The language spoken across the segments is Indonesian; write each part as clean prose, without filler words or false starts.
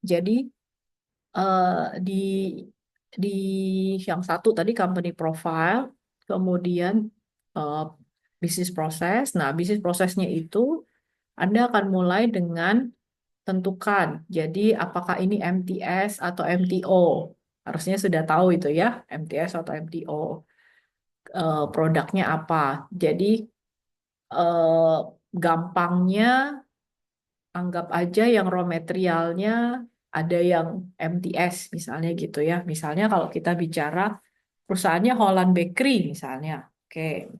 Jadi di yang satu tadi company profile, kemudian eh, bisnis proses. Nah, bisnis prosesnya itu Anda akan mulai dengan tentukan. Jadi, apakah ini MTS atau MTO? Harusnya sudah tahu itu ya, MTS atau MTO. Produknya apa? Jadi, eh, gampangnya anggap aja yang raw materialnya ada yang MTS misalnya gitu ya. Misalnya kalau kita bicara perusahaannya Holland Bakery misalnya. Oke,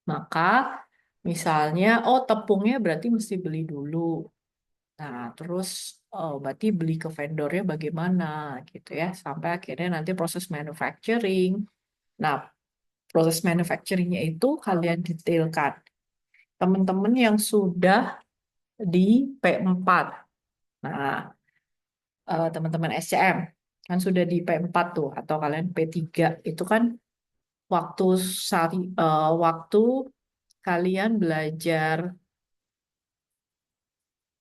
maka misalnya oh tepungnya berarti mesti beli dulu. Nah, terus oh, berarti beli ke vendornya bagaimana gitu ya. Sampai akhirnya nanti proses manufacturing. Nah, proses manufacturingnya itu kalian detailkan. Teman-teman yang sudah di P4. Nah, teman-teman SCM kan sudah di P4 tuh atau kalian P3 itu kan waktu waktu kalian belajar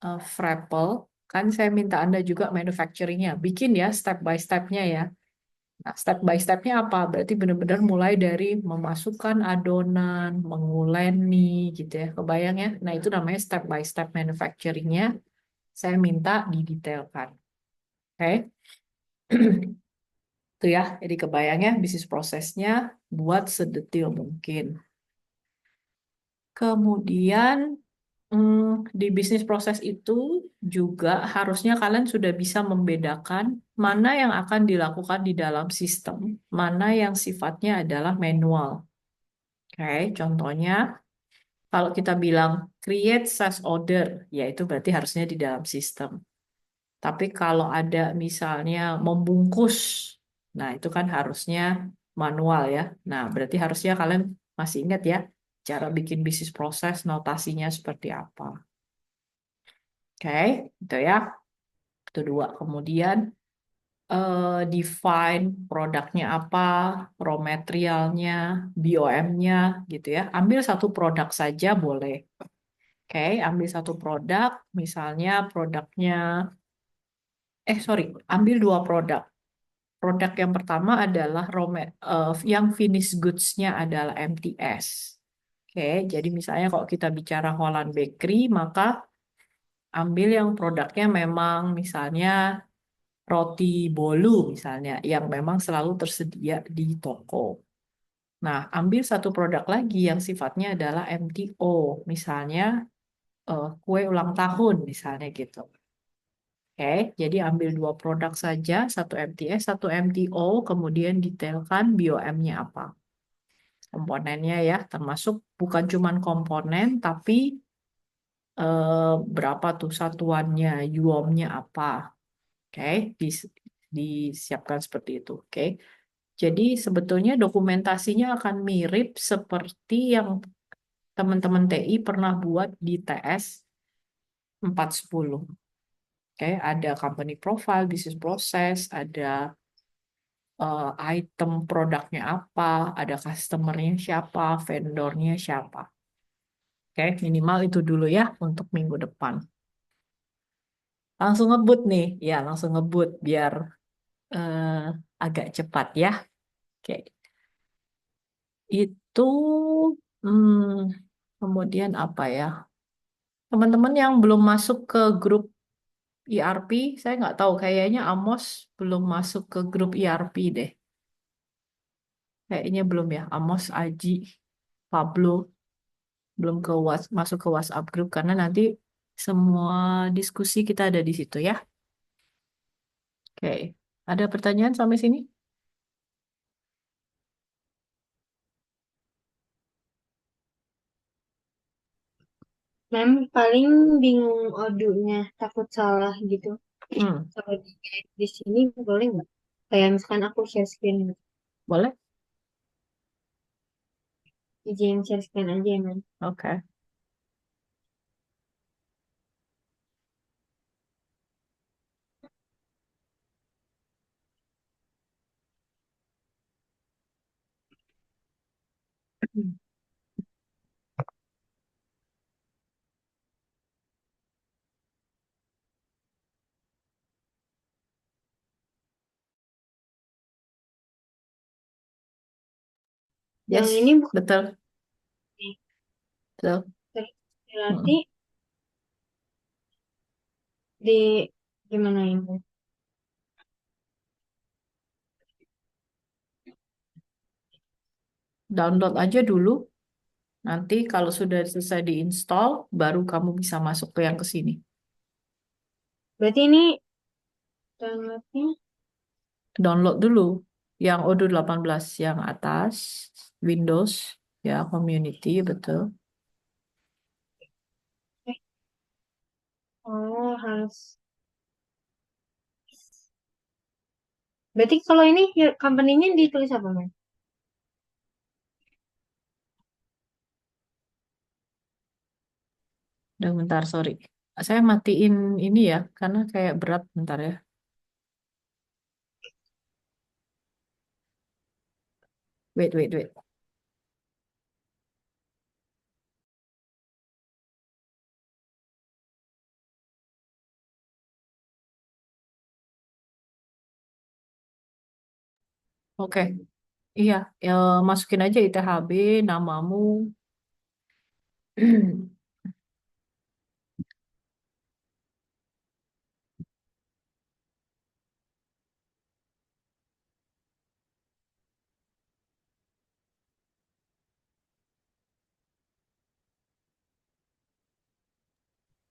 Frapple kan saya minta Anda juga manufacturingnya bikin ya step by stepnya ya. Nah, step by stepnya apa? Berarti benar-benar mulai dari memasukkan adonan, menguleni gitu ya. Kebayang ya? Nah, itu namanya step by step manufacturingnya. Saya minta didetailkan. Oke? Itu ya, jadi kebayang ya bisnis prosesnya buat sedetil mungkin. Kemudian di bisnis proses itu juga harusnya kalian sudah bisa membedakan mana yang akan dilakukan di dalam sistem, mana yang sifatnya adalah manual. Oke, contohnya kalau kita bilang create sales order, ya itu berarti harusnya di dalam sistem. Tapi kalau ada misalnya membungkus, nah itu kan harusnya manual ya. Nah, berarti harusnya kalian masih ingat ya, cara bikin bisnis proses, notasinya seperti apa. Oke, itu ya. Itu dua. Kemudian define produknya apa, raw materialnya, BOM-nya gitu ya. Ambil satu produk saja boleh. Oke, ambil satu produk, misalnya produknya, sorry, ambil dua produk. Produk yang pertama adalah yang finished goods-nya adalah MTS. Oke, jadi misalnya kalau kita bicara Holland Bakery, maka ambil yang produknya memang misalnya roti bolu misalnya, yang memang selalu tersedia di toko. Nah, ambil satu produk lagi yang sifatnya adalah MTO, misalnya kue ulang tahun misalnya gitu. Oke, jadi ambil dua produk saja, satu MTS, satu MTO, kemudian detailkan BOM-nya apa. Komponennya ya, termasuk bukan cuma komponen, tapi berapa tuh satuannya, UOM-nya apa. Oke, disiapkan seperti itu. Oke, jadi sebetulnya dokumentasinya akan mirip seperti yang teman-teman TI pernah buat di TS 410. Oke, ada company profile, business process, ada item produknya apa, ada customernya siapa, vendornya siapa. Oke, minimal itu dulu ya untuk minggu depan. Langsung ngebut nih, ya langsung ngebut biar eh, agak cepat ya. Oke, itu kemudian apa ya? Teman-teman yang belum masuk ke grup ERP, saya nggak tahu, kayaknya Amos belum masuk ke grup ERP deh. Kayaknya belum ya, Amos, Aji, Pablo. Belum masuk ke WhatsApp grup karena nanti semua diskusi kita ada di situ ya. Oke, ada pertanyaan sampai sini? Mem paling bingung audionya, takut salah gitu. Hmm, Kalau di sini boleh nggak? Kayak misalkan aku share screen gitu. boleh? Izin share screen aja ya, Mem. Oke. Yang Yes, ini bukan betul, nih. betul. Berarti Mm-mm. di gimana ini? Download aja dulu. Nanti kalau sudah selesai diinstal, baru kamu bisa masuk ke yang ke sini. Berarti ini downloadnya Download dulu yang Odoo 18 yang atas, Windows, ya, Community, betul. eh, oh harus. Berarti kalau ini ya, company-nya ditulis apa, Mas? Udah bentar, sorry. Saya matiin ini ya, karena kayak berat bentar ya. Wait, wait, wait. Oke, iya, ya, masukin aja ITHB, namamu.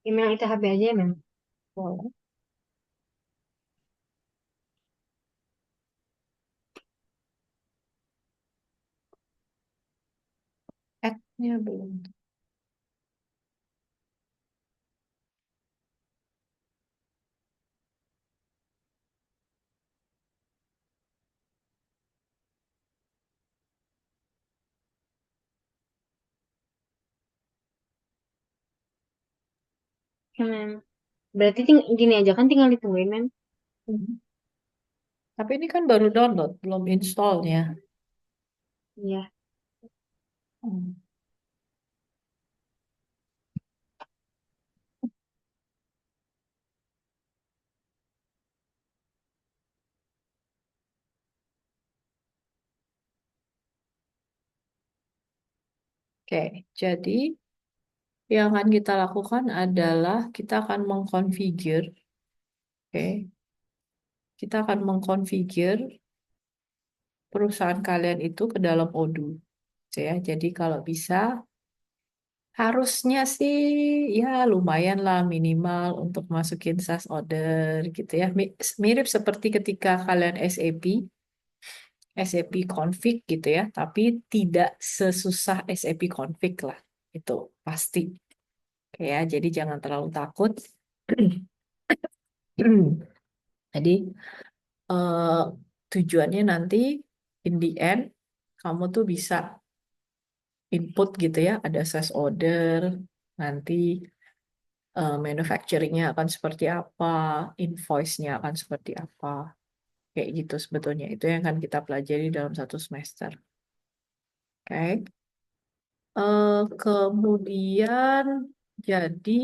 Email ITHB aja ya, Mem? Boleh. Add-nya belum. Ya, Mem. Berarti gini aja kan tinggal ditungguin, Mem. Mhm. Tapi ini kan baru download, belum installnya. Iya. Hmm. Oke, jadi yang akan kita lakukan adalah kita akan mengkonfigure, oke, kita akan mengkonfigure perusahaan kalian itu ke dalam Odoo. Ya, jadi kalau bisa, harusnya sih ya lumayan lah minimal untuk masukin SAS order gitu ya. Mirip seperti ketika kalian SAP config gitu ya, tapi tidak sesusah SAP config lah. Itu pasti. Oke ya, jadi jangan terlalu takut. Jadi eh, tujuannya nanti in the end kamu tuh bisa input gitu ya, ada size order, nanti manufacturingnya akan seperti apa, invoice-nya akan seperti apa, kayak gitu sebetulnya. Itu yang akan kita pelajari dalam satu semester. Oke. Kemudian jadi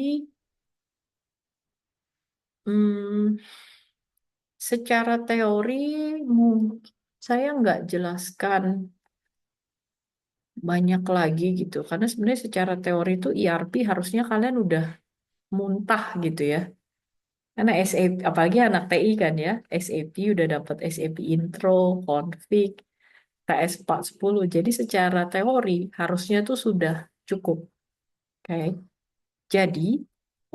hmm, secara teori mungkin saya nggak jelaskan banyak lagi gitu, karena sebenarnya secara teori itu ERP harusnya kalian udah muntah gitu ya. Karena SAP, apalagi anak TI kan ya, SAP udah dapat SAP intro, config, TS 410. Jadi secara teori harusnya tuh sudah cukup. Oke. Jadi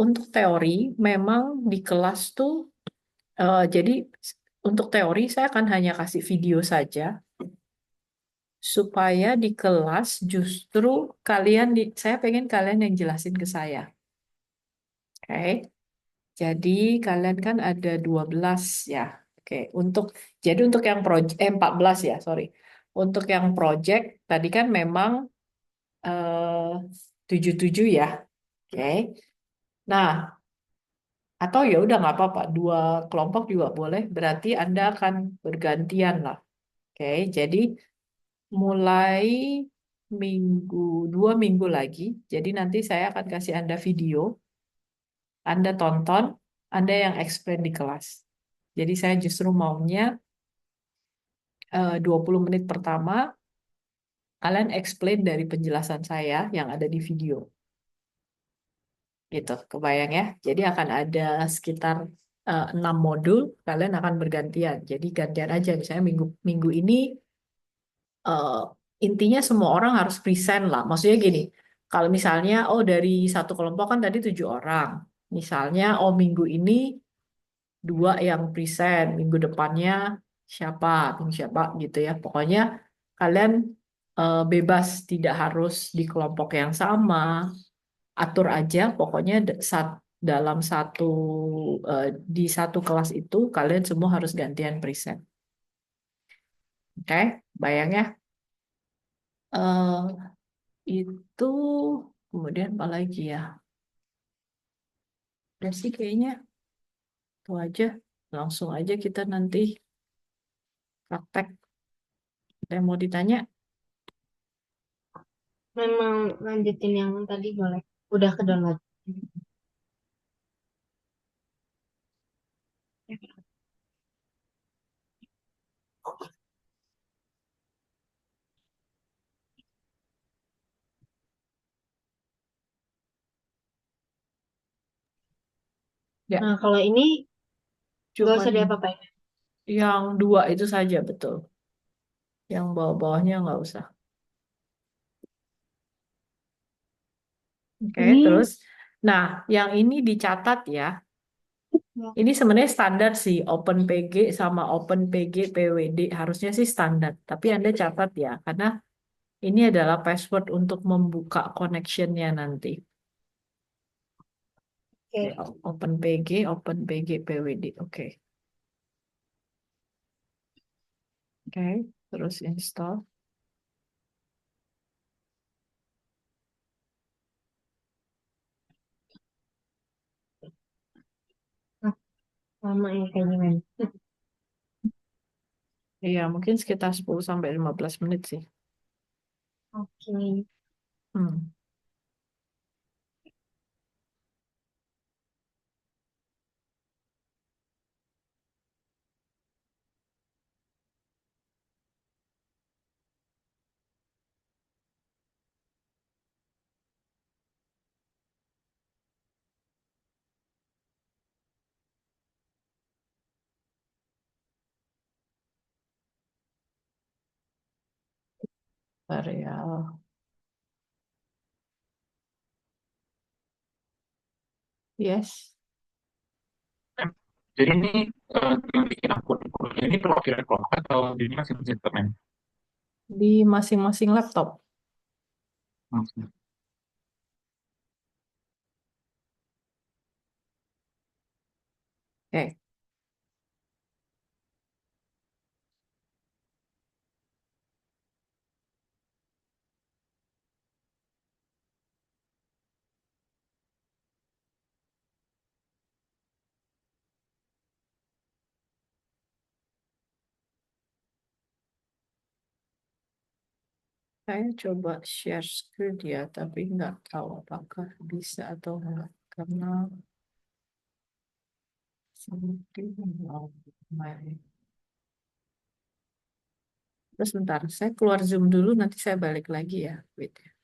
untuk teori memang di kelas tuh, jadi untuk teori saya akan hanya kasih video saja supaya di kelas justru saya pengen kalian yang jelasin ke saya. Oke. Jadi kalian kan ada 12 ya. Oke, jadi untuk yang project 14 ya, sorry. Untuk yang project tadi kan memang 77 ya. Oke. Nah, atau ya udah nggak apa-apa, dua kelompok juga boleh. Berarti Anda akan bergantian lah. Oke, jadi mulai minggu 2 minggu lagi. Jadi nanti saya akan kasih Anda video, Anda tonton, Anda yang explain di kelas. Jadi saya justru maunya 20 menit pertama kalian explain dari penjelasan saya yang ada di video. Gitu, kebayang ya. Jadi akan ada sekitar 6 modul, kalian akan bergantian. Jadi gantian aja, misalnya minggu minggu ini eh, intinya semua orang harus present lah. Maksudnya gini, kalau misalnya oh dari satu kelompok kan tadi 7 orang, misalnya oh minggu ini 2 yang present, minggu depannya siapa, minggu siapa gitu ya. Pokoknya kalian bebas, tidak harus di kelompok yang sama, atur aja pokoknya dalam eh, di satu kelas itu kalian semua harus gantian present. Oke, bayang ya. Eh, itu kemudian apa lagi ya? Udah sih kayaknya itu aja. Langsung aja kita nanti praktek. Ada yang mau ditanya? Memang lanjutin yang tadi boleh. Udah ke download. Ya, Nah, kalau ini nggak cuman usah diapa-apain. yang 2 itu saja betul. Yang bawah-bawahnya nggak usah. Oke, Ini terus, nah yang ini dicatat ya. ya, Ini sebenarnya standar sih, OpenPG sama OpenPG PWD harusnya sih standar. Tapi Anda catat ya, karena ini adalah password untuk membuka connection-nya nanti. Oke, oke. OpenPG PWD. Oke, oke. Terus install. Nah, lama ya kayaknya men. Iya, mungkin sekitar 10 sampai 15 menit sih. Oke. Hmm. Varial. Yes. Jadi ini yang bikin akun ini perwakilan kelompok atau ini masing-masing teman? Di masing-masing laptop. Hmm. Oke, saya coba share screen ya, tapi nggak tahu apakah bisa atau enggak. Karena something wrong with my. Terus bentar, saya keluar Zoom dulu, nanti saya balik lagi ya. Wait.